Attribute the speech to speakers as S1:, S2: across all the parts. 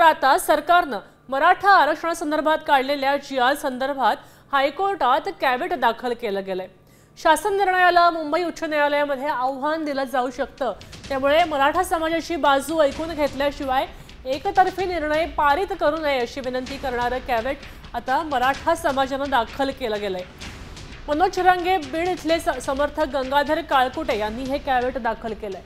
S1: आता सरकारनं मराठा आरक्षणासंदर्भात काढलेल्या जी.आर. संदर्भात हायकोर्टात कॅव्हेट दाखल केलं गेलंय। शासन निर्णयाला मुंबई उच्च न्यायालयामध्ये आव्हान दिलं जाऊ शकतं, त्यामुळे मराठा समाजाची बाजू ऐकून घेतल्याशिवाय एकतर्फी निर्णय पारित करू नये अशी विनंती करणारं कॅव्हेट आता मराठा समाजानं दाखल केलं गेलंय। मनोज चरांगे बीड इथले समर्थक गंगाधर काळकुटे यांनी हे कॅव्हेट दाखल केलंय।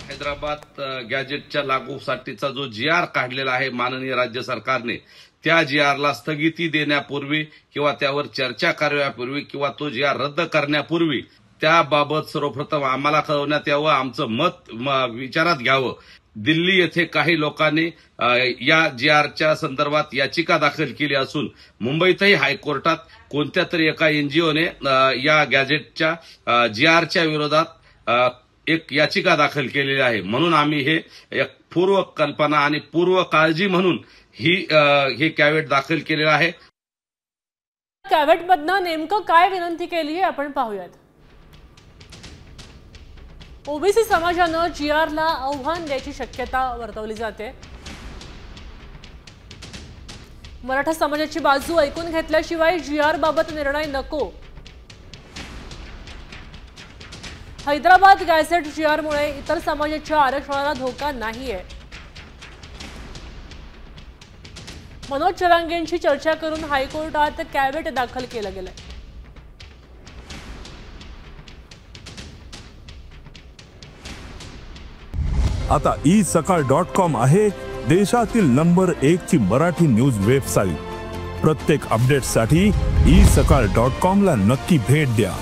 S2: हैदराबाद गॅजेटच्या लागूसाठीचा जो जी.आर. काढलेला आहे माननीय राज्य सरकारने, त्या जी.आर.ला स्थगिती देण्यापूर्वी किंवा त्यावर चर्चा करण्यापूर्वी किंवा तो जी.आर. रद्द करण्यापूर्वी त्याबाबत सर्वप्रथम आम्हाला कळवण्यात यावं, आमचं मत विचारात घ्यावं। दिल्ली येथे काही लोकांनी या जी.आर.च्या संदर्भात याचिका दाखल केली असून मुंबईतही हायकोर्टात कोणत्या तरी एका एनजीओने या गॅजेटच्या जी.आर.च्या विरोधात एक याचिका दाखल केलेली आहे। म्हणून आम्ही हे एक पूर्व कल्पना आणि पूर्व काळजी म्हणून हे कॅव्हेट दाखल केलेलं आहे।
S1: कॅव्हेटमधनं नेमकं काय विनंती केली आहे आपण पाहूयात। ओबीसी समाजानं जी.आर.ला आव्हान द्यायची शक्यता वर्तवली जाते। मराठा समाजाची बाजू ऐकून घेतल्याशिवाय जी.आर. बाबत निर्णय नको। हैदराबाद गॅझेट जी.आर.मुळे इतर समाजाच्या आरक्षणाला धोका नाहीये। मनोज चरांगेंची चर्चा करून हायकोर्टात कॅव्हेट दाखल केलं गेलंय।
S3: आता isakal.com आहे देशातील नंबर 1 ची मराठी न्यूज वेबसाईट। प्रत्येक अपडेटसाठी isakal.com ला नक्की भेट द्या।